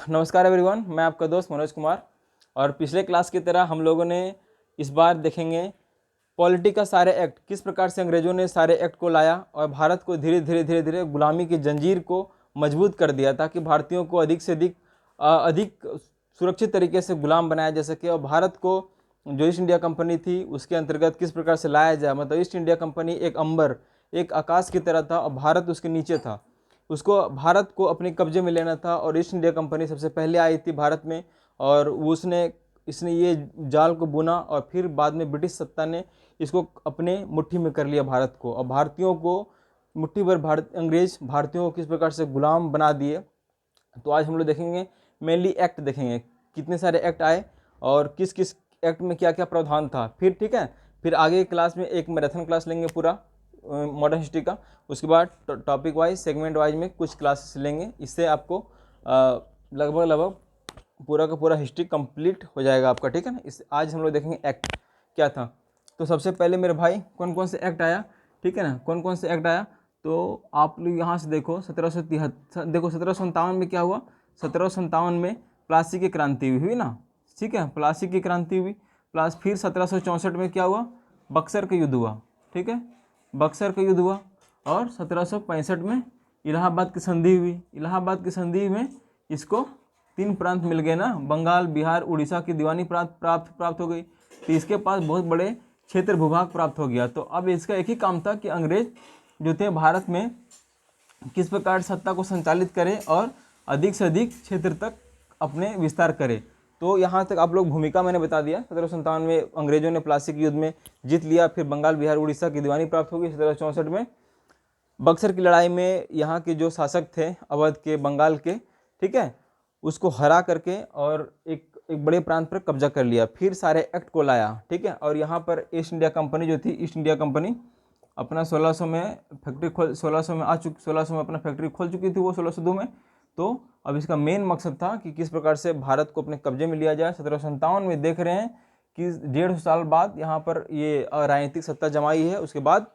नमस्कार एवरीवन, मैं आपका दोस्त मनोज कुमार। और पिछले क्लास की तरह हम लोगों ने इस बार देखेंगे पॉलिटी का सारे एक्ट, किस प्रकार से अंग्रेजों ने सारे एक्ट को लाया और भारत को धीरे धीरे गुलामी की जंजीर को मजबूत कर दिया, ताकि भारतीयों को अधिक से अधिक सुरक्षित तरीके से गुलाम बनाया जा सके। और भारत को जो ईस्ट इंडिया कंपनी थी उसके अंतर्गत किस प्रकार से लाया जाए। मतलब ईस्ट इंडिया कंपनी एक अंबर, एक आकाश की तरह था और भारत उसके नीचे था। उसको भारत को अपने कब्जे में लेना था और ईस्ट इंडिया कंपनी सबसे पहले आई थी भारत में। और उसने इसने ये जाल को बुना और फिर बाद में ब्रिटिश सत्ता ने इसको अपने मुट्ठी में कर लिया भारत को, और भारतीयों को मुट्ठी भर अंग्रेज भारतीयों को किस प्रकार से गुलाम बना दिए। तो आज हम लोग देखेंगे, मेनली एक्ट देखेंगे, कितने सारे एक्ट आए और किस किस एक्ट में क्या क्या प्रावधान था। फिर ठीक है, फिर आगे क्लास में एक मैराथन क्लास लेंगे पूरा मॉडर्न हिस्ट्री का। उसके बाद टॉपिक वाइज, सेगमेंट वाइज में कुछ क्लासेस लेंगे। इससे आपको लगभग पूरा का पूरा हिस्ट्री कंप्लीट हो जाएगा आपका, ठीक है ना। इस आज हम लोग देखेंगे एक्ट क्या था। तो सबसे पहले मेरे भाई कौन कौन से एक्ट आया, ठीक है ना, कौन कौन से एक्ट आया। तो आप लोग यहाँ से देखो 1773, देखो 1757 में क्या हुआ। 1757 में प्लासी की क्रांति हुई ना, ठीक है, प्लासी की क्रांति हुई। प्लस फिर 1764 में क्या हुआ, बक्सर का युद्ध हुआ, ठीक है, बक्सर का युद्ध हुआ। और 1765 में इलाहाबाद की संधि हुई। इलाहाबाद की संधि में इसको 3 प्रांत मिल गए ना, बंगाल, बिहार, उड़ीसा की दीवानी प्राप्त हो गई। तो इसके पास बहुत बड़े क्षेत्र भूभाग प्राप्त हो गया। तो अब इसका एक ही काम था कि अंग्रेज जो थे भारत में किस प्रकार सत्ता को संचालित करें और अधिक से अधिक क्षेत्र तक अपने विस्तार करें। तो यहाँ तक आप लोग भूमिका मैंने बता दिया। 1757 में अंग्रेजों ने प्लासी के युद्ध में जीत लिया, फिर बंगाल, बिहार, उड़ीसा की दीवानी प्राप्त हो गई। 1764 में बक्सर की लड़ाई में यहाँ के जो शासक थे अवध के, बंगाल के, ठीक है, उसको हरा करके और एक बड़े प्रांत पर कब्जा कर लिया। फिर सारे एक्ट को लाया, ठीक है। और यहाँ पर ईस्ट इंडिया कंपनी जो थी, ईस्ट इंडिया कंपनी अपना 1600 में फैक्ट्री खोल 1600 में 1600 में अपना फैक्ट्री खोल चुकी थी वो 1602 में। तो अब इसका मेन मकसद था कि किस प्रकार से भारत को अपने कब्जे में लिया जाए। 1757 में देख रहे हैं कि 150 साल बाद यहाँ पर ये राजनीतिक सत्ता जमाई है। उसके बाद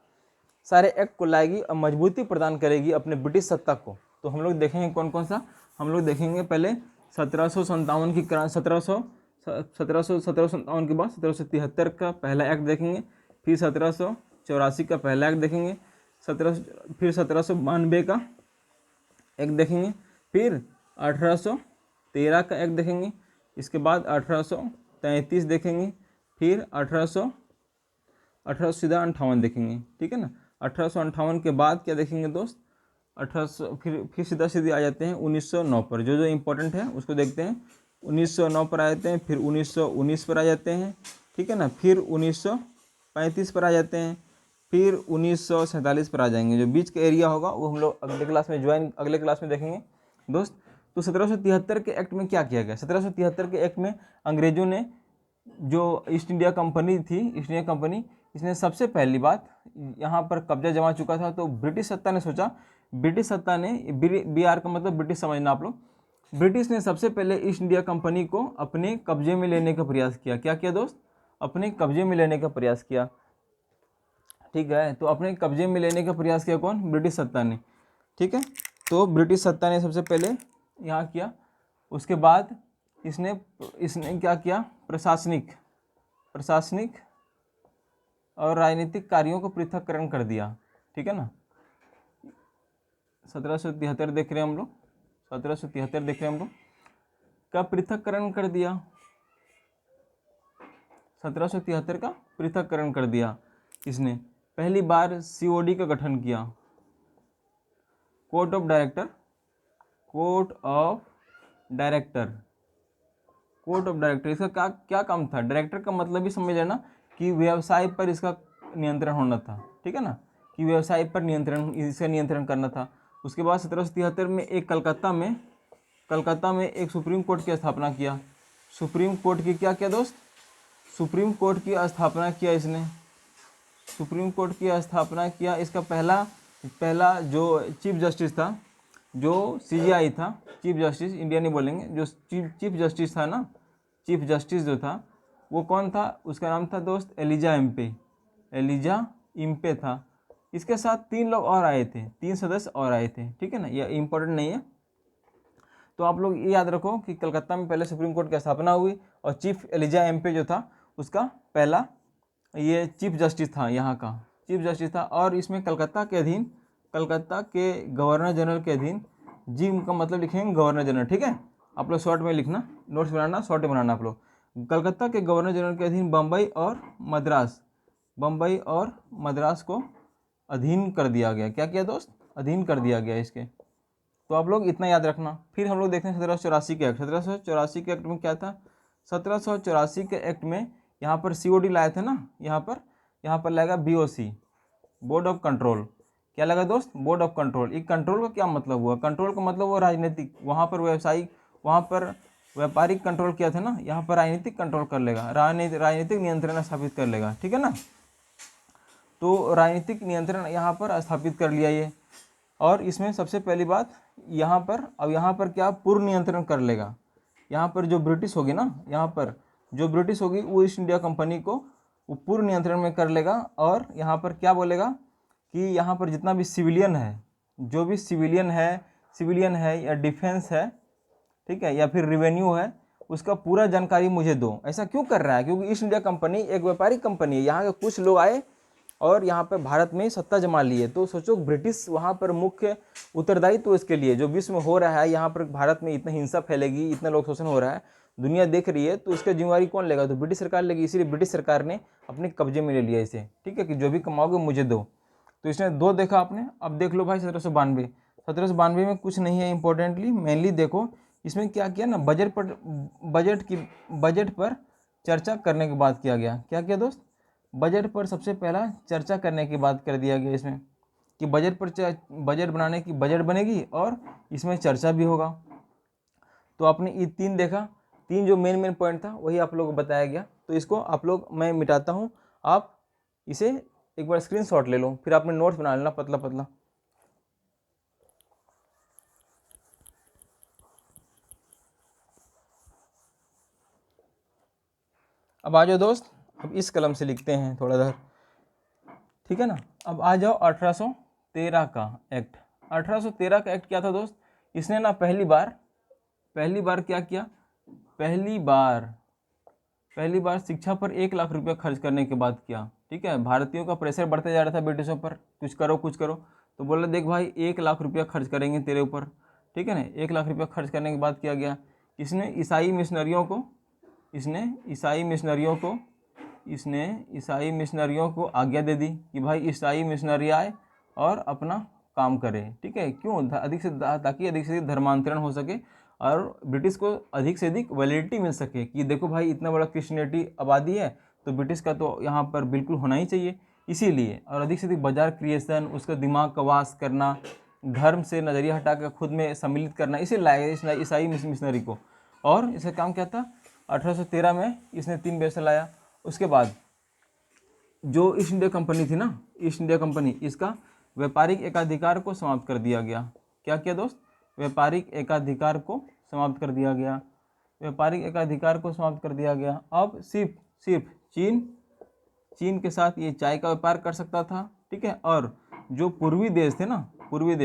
सारे एक्ट को लाएगी और मजबूती प्रदान करेगी अपने ब्रिटिश सत्ता को। तो हम लोग देखेंगे कौन कौन सा। हम लोग देखेंगे पहले 1757 की 1757 के बाद 1773 का पहला एक्ट देखेंगे। फिर 1784 का पहला एक्ट देखेंगे। फिर 1792 का एक्ट देखेंगे। फिर 1813 का एक्ट देखेंगे। इसके बाद 1833 देखेंगे। फिर 1800 सीधा 58 देखेंगे, ठीक है ना। 1858 के बाद क्या देखेंगे दोस्त, 1800 फिर सीधा सीधी आ जाते हैं 1909 पर। जो जो इम्पोर्टेंट है उसको देखते हैं। 1909 पर आ जाते हैं, फिर 1919 पर आ जाते हैं, ठीक है ना। फिर 1935 पर आ जाते हैं, फिर 1947 पर आ जाएंगे। जो बीच का एरिया होगा वो हम लोग अगले क्लास में देखेंगे दोस्त। तो 1773 के एक्ट में क्या किया गया। 1773 के एक्ट में अंग्रेजों ने जो ईस्ट इंडिया कंपनी थी, ईस्ट इंडिया कंपनी, इसने सबसे पहली बात यहाँ पर कब्जा जमा चुका था। तो ब्रिटिश सत्ता ने सोचा, ब्रिटिश सत्ता ने, BR का मतलब ब्रिटिश समझना आप लोग, ब्रिटिश ने सबसे पहले ईस्ट इंडिया कंपनी को अपने कब्जे में लेने का प्रयास किया। क्या किया दोस्त, अपने कब्जे में लेने का प्रयास किया, ठीक है। तो अपने कब्जे में लेने का प्रयास किया कौन, ब्रिटिश सत्ता ने, ठीक है। तो ब्रिटिश सत्ता ने सबसे पहले यहाँ किया। उसके बाद इसने क्या किया, प्रशासनिक और राजनीतिक कार्यों को पृथककरण कर दिया, ठीक है ना। 1773 देख रहे हैं हम लोग, 1773 देख रहे हैं हम लोग, का पृथककरण कर दिया। 1773 का पृथककरण कर दिया इसने। पहली बार COD का गठन किया, कोर्ट ऑफ डायरेक्टर। इसका क्या काम था, डायरेक्टर का मतलब ही समझ लेना कि व्यवसाय पर इसका नियंत्रण होना था, ठीक है ना, कि व्यवसाय पर इसका नियंत्रण करना था। उसके बाद 1773 में एक कलकत्ता में एक सुप्रीम कोर्ट की स्थापना किया। सुप्रीम कोर्ट की क्या किया दोस्त, सुप्रीम कोर्ट की स्थापना किया इसने, सुप्रीम कोर्ट की स्थापना किया। इसका पहला जो चीफ जस्टिस था, जो CJI था, चीफ जस्टिस इंडिया नहीं बोलेंगे, जो चीफ जस्टिस था ना, चीफ जस्टिस जो था वो कौन था, उसका नाम था दोस्त एलिजा इम्पे था। इसके साथ 3 लोग और आए थे, 3 सदस्य और आए थे, ठीक है ना, यह इंपॉर्टेंट नहीं है। तो आप लोग ये याद रखो कि कलकत्ता में पहले सुप्रीम कोर्ट की स्थापना हुई और चीफ एलिजा एम्पे जो था उसका पहला ये चीफ जस्टिस था, यहाँ का चीफ जस्टिस था। और इसमें कलकत्ता के अधीन, कलकत्ता के गवर्नर जनरल के अधीन, जी का मतलब लिखेंगे गवर्नर जनरल, ठीक है। आप लोग शॉर्ट में लिखना, नोट्स बनाना, शॉर्ट में बनाना आप लोग। कलकत्ता के गवर्नर जनरल के अधीन बम्बई और मद्रास, बम्बई और मद्रास को अधीन कर दिया गया। क्या किया दोस्त? अधीन कर दिया गया इसके। तो आप लोग इतना याद रखना। फिर हम लोग देखते हैं 1784 के एक्ट। 1784 के एक्ट में क्या था? 1784 के एक्ट में यहाँ पर COD लाए थे ना, यहाँ पर लगेगा BOC, बोर्ड ऑफ कंट्रोल। क्या लगा दोस्त? Board of control. एक कंट्रोल का क्या मतलब हुआ? कंट्रोल का मतलब वो राजनीतिक, वहाँ पर व्यवसायिक, वहाँ पर व्यापारिक कंट्रोल किया था ना, यहाँ पर राजनीतिक कंट्रोल कर लेगा, राजनीतिक नियंत्रण स्थापित कर लेगा, ठीक है ना। तो राजनीतिक नियंत्रण यहाँ पर स्थापित कर लिया ये। और इसमें सबसे पहली बात यहाँ पर क्या पूर्ण नियंत्रण कर लेगा। यहाँ पर जो ब्रिटिश होगी ना, यहाँ पर जो ब्रिटिश होगी वो ईस्ट इंडिया कंपनी को वो पूर्ण नियंत्रण में कर लेगा। और यहाँ पर क्या बोलेगा कि यहाँ पर जितना भी सिविलियन है, जो भी सिविलियन है या डिफेंस है, ठीक है, या फिर रेवेन्यू है, उसका पूरा जानकारी मुझे दो। ऐसा क्यों कर रहा है? क्योंकि ईस्ट इंडिया कंपनी एक व्यापारिक कंपनी है। यहाँ के कुछ लोग आए और यहाँ पर भारत में सत्ता जमा लिए। तो सोचो ब्रिटिश वहाँ पर मुख्य उत्तरदायित्व तो इसके लिए जो विश्व में हो रहा है, यहाँ पर भारत में इतना हिंसा फैलेगी, इतना लोग शोषण हो रहा है, दुनिया देख रही है, तो इसका जिम्मेवारी कौन लेगा? तो ब्रिटिश सरकार लेगी। इसीलिए ब्रिटिश सरकार ने अपने कब्जे में ले लिया इसे, ठीक है, कि जो भी कमाओगे मुझे दो। तो इसने दो देखा आपने। अब देख लो भाई 1792 में कुछ नहीं है इंपॉर्टेंटली, मेनली देखो इसमें क्या किया ना, बजट पर चर्चा करने के बाद किया गया। क्या किया दोस्त? बजट पर सबसे पहला चर्चा करने की बात कर दिया गया इसमें, कि बजट बनाने की बजट बनेगी और इसमें चर्चा भी होगा। तो आपने ये तीन देखा, तीन जो मेन पॉइंट था वही आप लोगों को बताया गया। तो इसको आप लोग, मैं मिटाता हूँ, आप इसे एक बार स्क्रीनशॉट ले लो, फिर आपने नोट्स बना लेना पतला पतला। अब आ जाओ दोस्त, अब इस कलम से लिखते हैं थोड़ा देर, ठीक है ना। अब आ जाओ 1813 का एक्ट। 1813 का एक्ट क्या था दोस्त? इसने ना पहली बार क्या किया? पहली बार शिक्षा पर 1 लाख रुपया खर्च करने की बात किया, ठीक है। भारतीयों का प्रेशर बढ़ते जा रहा था ब्रिटिशों पर, कुछ करो। तो बोला देख भाई 1 लाख रुपया खर्च करेंगे तेरे ऊपर, ठीक है ना। 1 लाख रुपया खर्च करने की बात किया गया। इसने ईसाई मिशनरियों को आज्ञा दे दी कि भाई ईसाई मिशनरी आए और अपना काम करे, ठीक है। क्यों? ताकि अधिक से अधिक धर्मांतरण हो सके और ब्रिटिश को अधिक से अधिक वैलिडिटी मिल सके कि देखो भाई इतना बड़ा क्रिश्चियनिटी आबादी है, तो ब्रिटिश का तो यहाँ पर बिल्कुल होना ही चाहिए। इसीलिए, और अधिक से अधिक बाजार क्रिएशन, उसका दिमाग का वास करना, धर्म से नज़रिया हटाकर खुद में सम्मिलित करना, इसे लाया ईसाई मिशनरी को। और इसका काम क्या था? 1813 में इसने 3 व्यवस्था लाया। उसके बाद जो ईस्ट इंडिया कंपनी थी ना, ईस्ट इंडिया कंपनी, इसका व्यापारिक एकाधिकार को समाप्त कर दिया गया। क्या किया दोस्त? व्यापारिक एकाधिकार को समाप्त कर दिया गया। अब सिर्फ चीन के साथ ये चाय का व्यापार कर सकता था, ठीक है। और जो पूर्वी देश थे ना, पूर्वी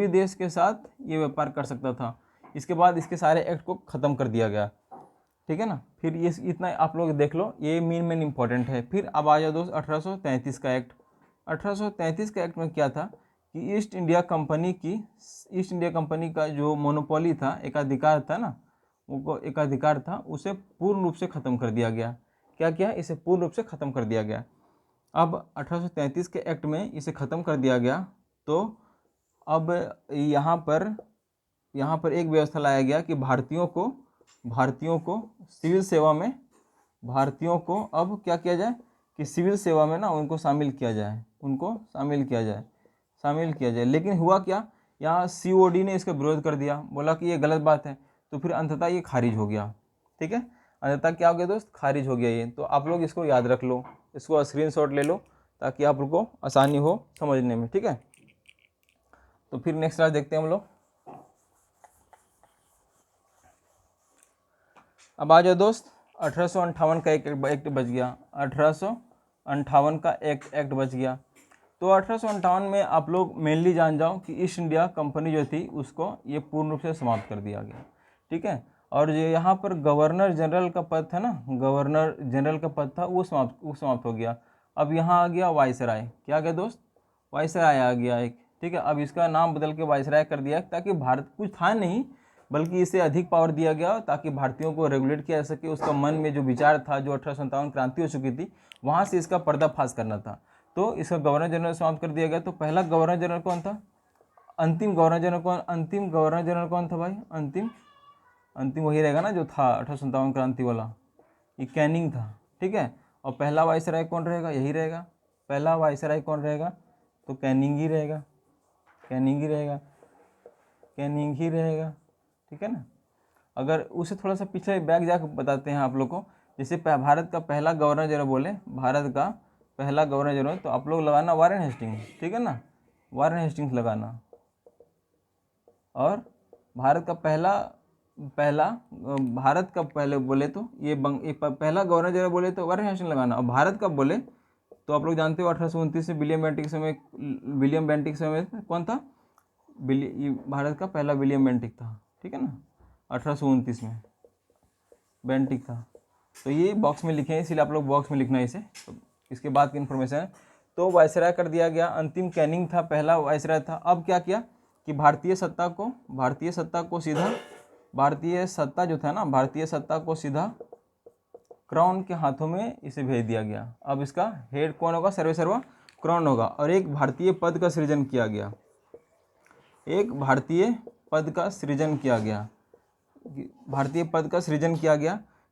देश के साथ ये व्यापार कर सकता था। इसके बाद इसके सारे एक्ट को ख़त्म कर दिया गया, ठीक है ना। फिर ये इतना आप लोग देख लो, ये मेन इंपॉर्टेंट है। फिर अब आ जाओ दोस्त 1833 का एक्ट। 1833 का एक्ट में क्या था कि ईस्ट इंडिया कंपनी का जो मोनोपोली था, एकाधिकार था ना, वो एकाधिकार था, उसे पूर्ण रूप से ख़त्म कर दिया गया। क्या किया? इसे पूर्ण रूप से ख़त्म कर दिया गया। अब 1833 के एक्ट में इसे ख़त्म कर दिया गया। तो अब यहाँ पर एक व्यवस्था लाया गया कि भारतीयों को सिविल सेवा में, भारतीयों को अब क्या किया जाए कि सिविल सेवा में ना उनको शामिल किया जाए। लेकिन हुआ क्या? यहाँ COD ने इसका विरोध कर दिया, बोला कि ये गलत बात है। तो फिर अंततः ये खारिज हो गया, ठीक है। अंततः क्या हो गया दोस्त? खारिज हो गया ये। तो आप लोग इसको याद रख लो, इसको स्क्रीनशॉट ले लो ताकि आप लोग को आसानी हो समझने में, ठीक है। तो फिर नेक्स्ट क्लास देखते हैं हम लोग। अब आ जाओ दोस्त 1858 का एक एक्ट बच गया। 1858 का एक्ट बच गया। तो 1858 में आप लोग मेनली जान जाओ कि ईस्ट इंडिया कंपनी जो थी उसको ये पूर्ण रूप से समाप्त कर दिया गया, ठीक है। और जो यहाँ पर गवर्नर जनरल का पद था ना, गवर्नर जनरल का पद था, वो समाप्त हो गया। अब यहाँ आ गया वायसराय। क्या आ गया दोस्त? वायसराय आ गया एक, ठीक है। अब इसका नाम बदल के वायसराय कर दिया ताकि भारत कुछ था नहीं, बल्कि इसे अधिक पावर दिया गया ताकि भारतीयों को रेगुलेट किया जा सके। उसका मन में जो विचार था, जो 1857 क्रांति हो चुकी थी, वहाँ से इसका पर्दाफाश करना था, तो इसका गवर्नर जनरल समाप्त कर दिया गया। तो पहला गवर्नर जनरल कौन था? अंतिम गवर्नर जनरल कौन था भाई? अंतिम वही रहेगा ना जो था 1857 क्रांति वाला, ये कैनिंग था, ठीक है। और पहला वायसराय कौन रहेगा? यही रहेगा। पहला वायसराय कौन रहेगा? तो कैनिंग ही रहेगा, ठीक है ना। अगर उसे थोड़ा सा पीछे बैक जाकर बताते हैं आप लोग को, जैसे भारत का पहला गवर्नर जनरल बोले, भारत का पहला गवर्नर जनरल, तो आप लोग लगाना वारेन हेस्टिंग्स, ठीक है ना, वारेन हेस्टिंग्स लगाना। और भारत का भारत का पहले बोले तो ये पहला गवर्नर जनरल बोले तो वारेन हेस्टिंग्स लगाना। और भारत का बोले तो आप लोग जानते हो 1829 में विलियम बेंटिक समय कौन था? भारत का पहला विलियम बेंटिक था, ठीक है ना, 1829 में बेंटिक था। तो ये बॉक्स में लिखे हैं, इसलिए आप लोग बॉक्स में लिखना है इसे। तो इसके बाद की इन्फॉर्मेशन है, तो वायसराय कर दिया गया। अंतिम कैनिंग था, पहला वायसराय था। अब क्या किया कि भारतीय सत्ता को सीधा क्राउन के हाथों में इसे भेज दिया गया। अब इसका हेड कौन होगा? सर्वेसर्वा क्राउन होगा। और एक भारतीय पद का सृजन किया गया,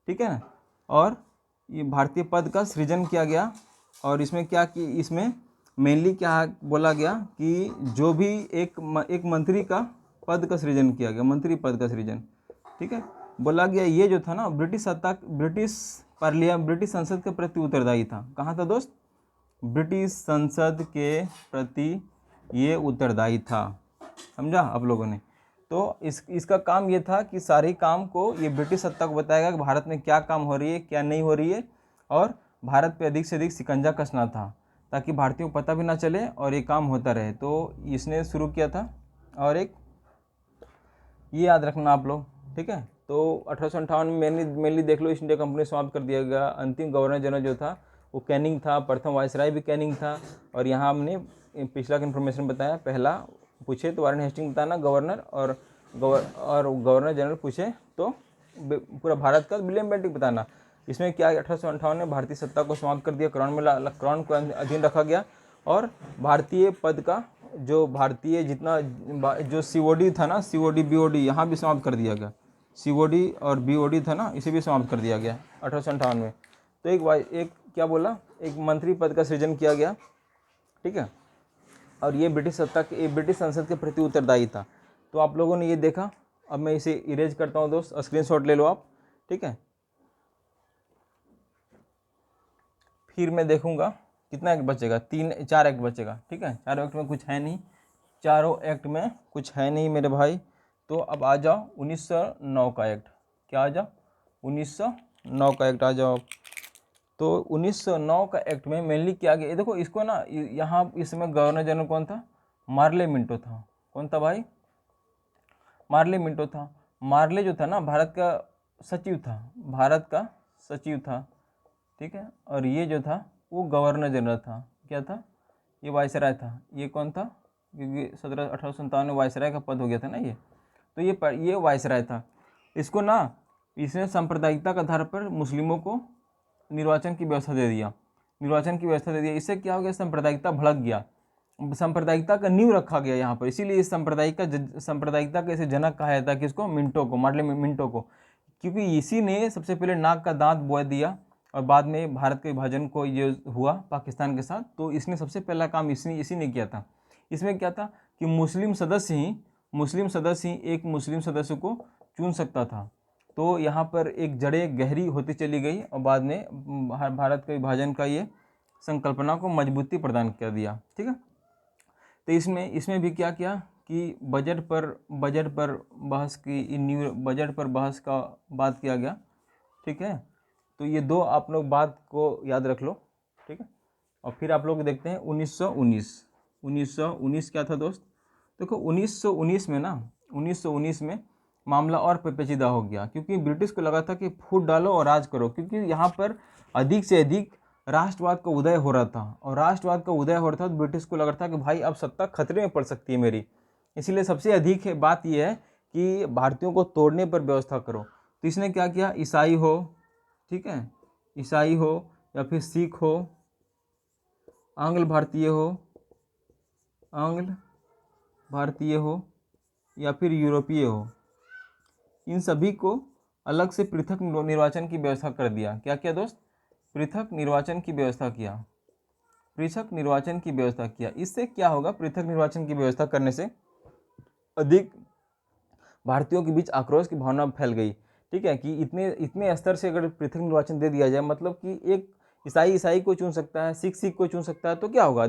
ठीक है ना। और ये भारतीय पद का सृजन किया गया। और इसमें क्या कि इसमें मेनली क्या बोला गया कि जो भी एक मंत्री का पद का सृजन किया गया, मंत्री पद का सृजन, ठीक है। बोला गया ये जो था ना ब्रिटिश संसद के प्रति उत्तरदायी था। कहाँ था दोस्त? ब्रिटिश संसद के प्रति ये उत्तरदायी था, समझा आप लोगों ने। तो इसका काम ये था कि सारे काम को ये ब्रिटिश सत्ता को बताएगा कि भारत में क्या काम हो रही है, क्या नहीं हो रही है, और भारत पे अधिक से अधिक शिकंजा कसना था ताकि भारतीयों को पता भी ना चले और ये काम होता रहे। तो इसने शुरू किया था। और एक ये याद रखना आप लोग, ठीक है। तो 1858 में मेनली देख लो, ईस्ट इंडिया कंपनी समाप्त कर दिया गया। अंतिम गवर्नर जनरल जो था वो कैनिंग था, प्रथम वायसराय भी कैनिंग था। और यहाँ हमने पिछला का इन्फॉर्मेशन बताया, पहला पूछे तो वारेन हेस्टिंग्स बताना गवर्नर, और गवर्नर जनरल पूछे तो पूरा भारत का विलियम बेंटिक बताना। इसमें क्या 1858 में भारतीय सत्ता को समाप्त कर दिया, क्राउन को अधीन रखा गया। और भारतीय पद का जो COD था ना, COD BOD यहाँ भी समाप्त कर दिया गया। COD और BOD था ना, इसे भी समाप्त कर दिया गया 1858 में। तो एक क्या बोला, एक मंत्री पद का सृजन किया गया, ठीक है। और ये ब्रिटिश संसद के प्रति उत्तरदायी था। तो आप लोगों ने ये देखा। अब मैं इसे इरेज करता हूँ दोस्त, स्क्रीनशॉट ले लो आप, ठीक है। फिर मैं देखूंगा कितना एक्ट बचेगा, 4 एक्ट बचेगा, ठीक है। चारों एक्ट में कुछ है नहीं मेरे भाई। तो अब आ जाओ 1909 का एक्ट। क्या आ जाओ? 1909 का एक्ट आ जाओ। तो 1909 का एक्ट में मेनली क्या गया, ये देखो इसको ना, यहाँ इसमें गवर्नर जनरल कौन था? मार्ले मिंटो था। कौन था भाई? मार्ले मिंटो था। मार्ले जो था ना भारत का सचिव था, ठीक है। और ये जो था वो गवर्नर जनरल था। क्या था? ये वायसराय था। ये कौन था? क्योंकि 1857 में वायसराय का पद हो गया था ना ये, तो ये वायसराय था। इसको ना इसने सांप्रदायिकता के आधार पर मुस्लिमों को निर्वाचन की व्यवस्था दे दिया। इससे क्या हो गया? सांप्रदायिकता भड़क गया, सांप्रदायिकता का नींव रखा गया यहाँ पर। इसीलिए इस सांप्रदायिकता के इसे जनक कहा जाता है, किसको? मिंटो को, मार्ले मिंटो को, क्योंकि इसी ने सबसे पहले नाक का दांत बोए दिया। और बाद में भारत के विभाजन को ये हुआ पाकिस्तान के साथ, तो इसने सबसे पहला काम इसी ने किया था। इसमें क्या था कि मुस्लिम सदस्य ही एक मुस्लिम सदस्य को चुन सकता था। तो यहाँ पर एक जड़ें गहरी होती चली गई और बाद में भारत के विभाजन का ये संकल्पना को मजबूती प्रदान कर दिया, ठीक है। तो इसमें भी क्या किया कि बजट पर बहस का बात किया गया, ठीक है। तो ये दो आप लोग बात को याद रख लो, ठीक है। और फिर आप लोग देखते हैं 1919 क्या था दोस्त। देखो 1919 में ना, 1919 में मामला और पेचीदा हो गया, क्योंकि ब्रिटिश को लगा था कि फूट डालो और राज करो, क्योंकि यहाँ पर अधिक से अधिक राष्ट्रवाद का उदय हो रहा था, और राष्ट्रवाद का उदय हो रहा था तो ब्रिटिश को लग रहा था कि भाई अब सत्ता खतरे में पड़ सकती है मेरी। इसीलिए सबसे अधिक बात यह है कि भारतीयों को तोड़ने पर व्यवस्था करो। तो इसने क्या किया, ईसाई हो, ठीक है, ईसाई हो या फिर सिख हो, आंग्ल भारतीय हो, आंग्ल भारतीय हो या फिर यूरोपीय हो, इन सभी को अलग से पृथक निर्वाचन की व्यवस्था कर दिया। क्या किया दोस्त, पृथक निर्वाचन की व्यवस्था किया, पृथक निर्वाचन की व्यवस्था किया। इससे क्या होगा, पृथक निर्वाचन की व्यवस्था करने से अधिक भारतीयों के बीच आक्रोश की भावना फैल गई, ठीक है, कि इतने स्तर से अगर पृथक निर्वाचन दे दिया जाए, मतलब कि एक ईसाई को चुन सकता है, सिख को चुन सकता है, तो क्या होगा,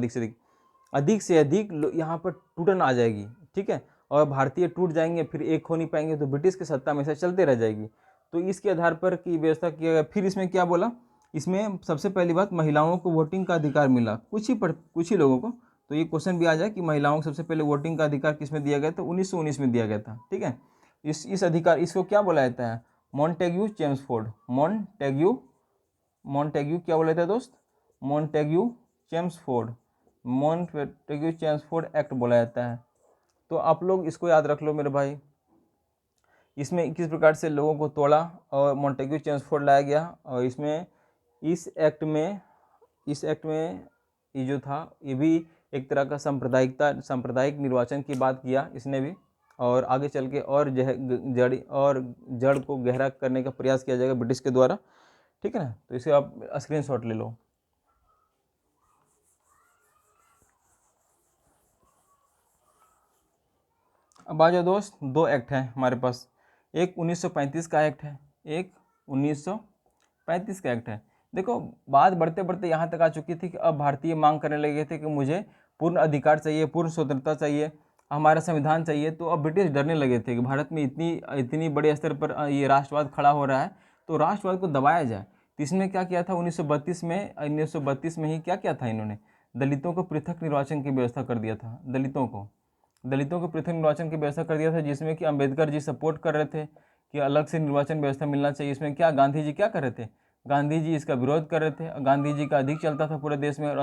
अधिक से अधिक यहाँ पर टूटन आ जाएगी, ठीक है, और भारतीय टूट जाएंगे, फिर एक हो नहीं पाएंगे, तो ब्रिटिश की सत्ता में से चलते रह जाएगी। तो इसके आधार पर की व्यवस्था किया गया। फिर इसमें क्या बोला, इसमें सबसे पहली बात, महिलाओं को वोटिंग का अधिकार मिला कुछ ही लोगों को। तो ये क्वेश्चन भी आ जाए कि महिलाओं को सबसे पहले वोटिंग का अधिकार किस में दिया गया, तो 1919 में दिया गया था, ठीक है। इस अधिकार, इसको क्या बोला जाता है, मॉन्टेग्यू चेम्सफोर्ड, मॉन्टेग्यू क्या बोला जाता है दोस्त, मॉन्टेग्यू चेम्सफोर्ड एक्ट बोला जाता है। तो आप लोग इसको याद रख लो मेरे भाई। इसमें किस प्रकार से लोगों को तोड़ा और मॉन्टेग्यू चेम्सफोर्ड लाया गया, और इस एक्ट में ये जो था, ये भी एक तरह का सांप्रदायिक निर्वाचन की बात किया इसने भी, और आगे चल के और जड़ को गहरा करने का प्रयास किया जाएगा ब्रिटिश के द्वारा, ठीक है ना। तो इसे आप स्क्रीनशॉट ले लो। अब आ जाओ दोस्त, दो एक्ट हैं हमारे पास, एक 1935 का एक्ट है, एक 1935 का एक्ट है। देखो बात बढ़ते बढ़ते यहाँ तक आ चुकी थी कि अब भारतीय मांग करने लगे थे कि मुझे पूर्ण अधिकार चाहिए, पूर्ण स्वतंत्रता चाहिए, हमारा संविधान चाहिए। तो अब ब्रिटिश डरने लगे थे कि भारत में इतनी बड़े स्तर पर ये राष्ट्रवाद खड़ा हो रहा है, तो राष्ट्रवाद को दबाया जाए। तो इसने क्या किया था, 1932 में ही क्या किया था, इन्होंने दलितों को पृथक निर्वाचन की व्यवस्था कर दिया था। दलितों को पृथक निर्वाचन की व्यवस्था कर दिया था, जिसमें कि अंबेडकर जी सपोर्ट कर रहे थे कि अलग से निर्वाचन व्यवस्था मिलना चाहिए। इसमें क्या गांधी जी क्या कर रहे थे, गांधी जी इसका विरोध कर रहे थे। गांधी जी का अधिक चलता था पूरे देश में, और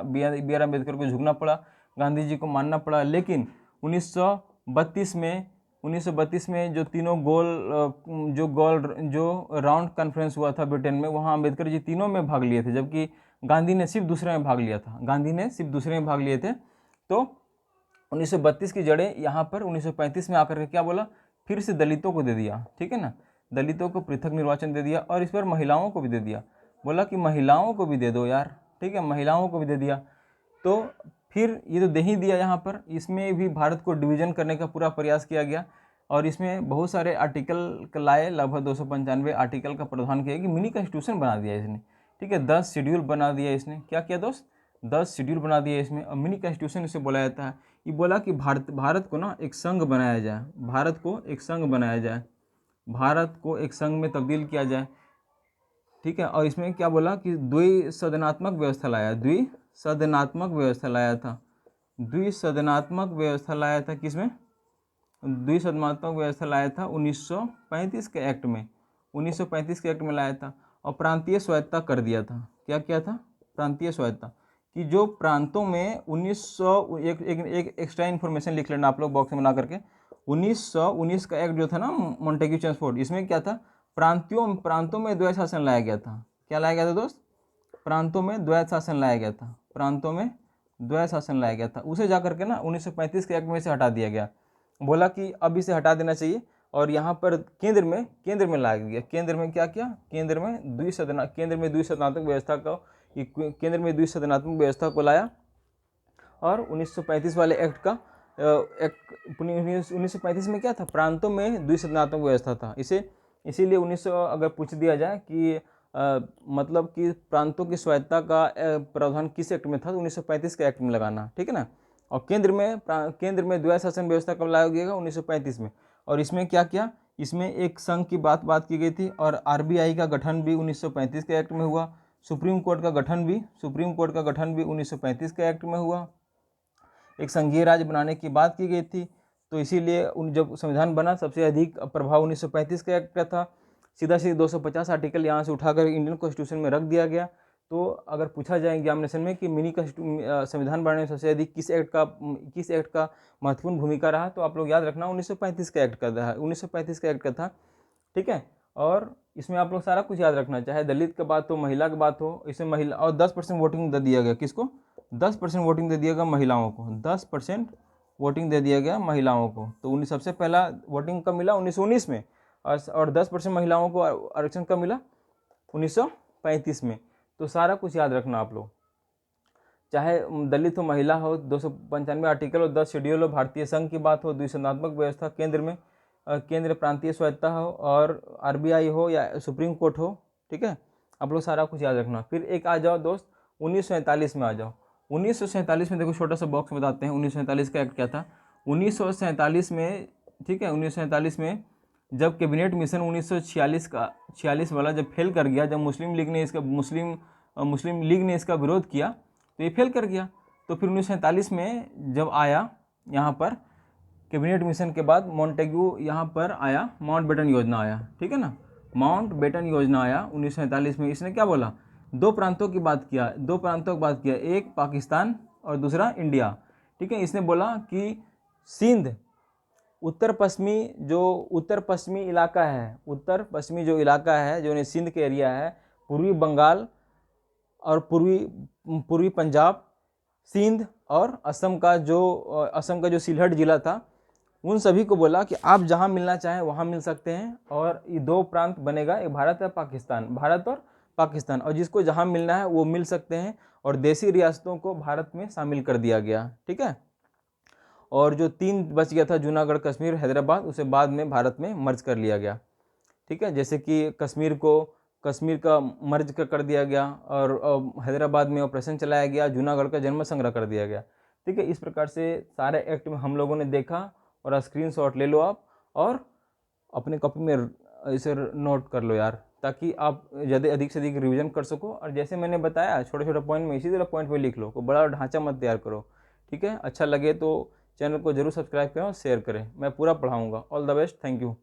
बी आर अम्बेडकर को झुकना पड़ा, गांधी जी को मानना पड़ा। लेकिन 1932 में जो तीनों जो राउंड कॉन्फ्रेंस हुआ था ब्रिटेन में, वहाँ अम्बेडकर जी तीनों में भाग लिए थे, जबकि गांधी ने सिर्फ दूसरे में भाग लिया था, तो 1932 की जड़ें यहाँ पर 1935 में आकर के क्या बोला, फिर से दलितों को दे दिया, ठीक है ना, दलितों को पृथक निर्वाचन दे दिया, और इस पर महिलाओं को भी दे दिया, बोला कि महिलाओं को भी दे दो यार, ठीक है, महिलाओं को भी दे दिया। तो फिर ये तो दे ही दिया, यहाँ पर इसमें भी भारत को डिवीजन करने का पूरा प्रयास किया गया, और इसमें बहुत सारे आर्टिकल लाए, लगभग 295 आर्टिकल का प्रावधान किया कि मिनी कॉन्स्टिट्यूशन बना दिया इसने, ठीक है, 10 शेड्यूल बना दिया इसने। क्या किया दोस्त, 10 शेड्यूल बना दिया इसमें, और मिनी कॉन्स्टिट्यूशन इसे बोला जाता है। ये बोला कि भारत को ना एक संघ बनाया जाए, भारत को एक संघ में तब्दील किया जाए, ठीक है। और इसमें क्या बोला कि द्विसदनात्मक व्यवस्था लाया था, किसमें, द्विसदनात्मक व्यवस्था लाया था 1935 के एक्ट में, 1935 के एक्ट में लाया था। और प्रांतीय स्वायत्ता कर दिया था। क्या किया था, प्रांतीय स्वायत्ता, कि जो प्रांतों में 1901, एक एक्स्ट्रा इन्फॉर्मेशन लिख लेना आप लोग बॉक्स में बना करके, 1919 का एक्ट जो था ना मॉन्टेग्यू चेम्सफोर्ड, इसमें क्या था, प्रांतों में द्वैध शासन लाया गया था। क्या लाया गया था दोस्त, प्रांतों में द्वैध शासन लाया गया था। उसे जाकर के ना 1935 के एक्ट में से हटा दिया गया, बोला कि अब इसे हटा देना चाहिए, और यहाँ पर केंद्र में लाया गया। केंद्र में क्या किया, केंद्र में द्विसदनात्मक व्यवस्था को लाया, और 1935 वाले एक्ट का 1935 में क्या था, प्रांतों में द्विसदनात्मक व्यवस्था था। इसीलिए 1900 अगर पूछ दिया जाए कि मतलब कि प्रांतों की स्वायत्ता का प्रावधान किस एक्ट में था, तो 1935 के एक्ट में लगाना, ठीक है ना। और केंद्र में द्वैध शासन व्यवस्था कब लाया गया, 1935 में। और इसमें क्या किया, इसमें एक संघ की बात की गई थी, और आरबीआई का गठन भी 1935 के एक्ट में हुआ, सुप्रीम कोर्ट का गठन भी 1935 के एक्ट में हुआ। एक संघीय राज्य बनाने की बात की गई थी, तो इसीलिए जब संविधान बना सबसे अधिक प्रभाव 1935 के एक्ट का था। सीधा 250 आर्टिकल यहाँ से उठाकर इंडियन कॉन्स्टिट्यूशन में रख दिया गया। तो अगर पूछा जाए एग्जामिनेशन में कि संविधान बनाने में सबसे अधिक किस एक्ट का महत्वपूर्ण भूमिका रहा, तो आप लोग याद रखना 1935 के एक्ट का था, 1935 के एक्ट का था। ठीक है, और इसमें आप लोग सारा कुछ याद रखना, चाहे दलित की बात हो, महिला की बात हो, इसमें महिला और 10% वोटिंग दे दिया गया। किसको? 10% वोटिंग दे दिया गया महिलाओं को, 10% वोटिंग दे दिया गया महिलाओं को। तो सबसे पहला वोटिंग कब मिला? 1919 में, और 10% महिलाओं को आरक्षण कब मिला? 1935 में। तो सारा कुछ याद रखना आप लोग, चाहे दलित हो, महिला हो, 295 आर्टिकल हो, 10 शेड्यूल हो, भारतीय संघ की बात हो, द्विसंघात्मक व्यवस्था, केंद्र प्रांतीय स्वायत्ता हो, और आरबीआई हो या सुप्रीम कोर्ट हो। ठीक है, आप लोग सारा कुछ याद रखना। फिर एक आ जाओ दोस्त 1947 में आ जाओ। 1947 में देखो, छोटा सा बॉक्स बताते हैं 1947 का एक्ट क्या था। 1947 में, ठीक है, 1947 में जब कैबिनेट मिशन 1946 वाला जब फेल कर गया, जब मुस्लिम लीग ने इसका विरोध किया, तो ये फेल कर गया। तो फिर 1947 में जब आया यहाँ पर कैबिनेट मिशन के बाद मॉन्टेग्यू यहाँ पर आया, माउंटबेटन योजना आया। ठीक है ना, माउंटबेटन योजना आया 1947 में। इसने क्या बोला? दो प्रांतों की बात किया, एक पाकिस्तान और दूसरा इंडिया। ठीक है, इसने बोला कि सिंध उत्तर पश्चिमी इलाका है, जो सिंध के एरिया है, पूर्वी बंगाल और पूर्वी पंजाब, सिंध और असम का जो सिलहट जिला था, उन सभी को बोला कि आप जहां मिलना चाहें वहां मिल सकते हैं, और ये दो प्रांत बनेगा, एक भारत और पाकिस्तान, और जिसको जहां मिलना है वो मिल सकते हैं, और देसी रियासतों को भारत में शामिल कर दिया गया। ठीक है, और जो 3 बच गया था, जूनागढ़, कश्मीर, हैदराबाद, उसे बाद में भारत में मर्ज कर लिया गया। ठीक है, जैसे कि कश्मीर का मर्ज कर दिया गया, और हैदराबाद में ऑपरेशन चलाया गया, जूनागढ़ का जन्म संग्रह कर दिया गया। ठीक है, इस प्रकार से सारे एक्ट में हम लोगों ने देखा, और स्क्रीनशॉट ले लो आप, और अपने कॉपी में इसे नोट कर लो यार, ताकि आप अधिक से अधिक रिवीजन कर सको। और जैसे मैंने बताया, छोटे छोटे पॉइंट में, इसी तरह पॉइंट में लिख लो, कोई बड़ा ढांचा मत तैयार करो। ठीक है, अच्छा लगे तो चैनल को जरूर सब्सक्राइब करें और शेयर करें, मैं पूरा पढ़ाऊँगा। All the best, thank you.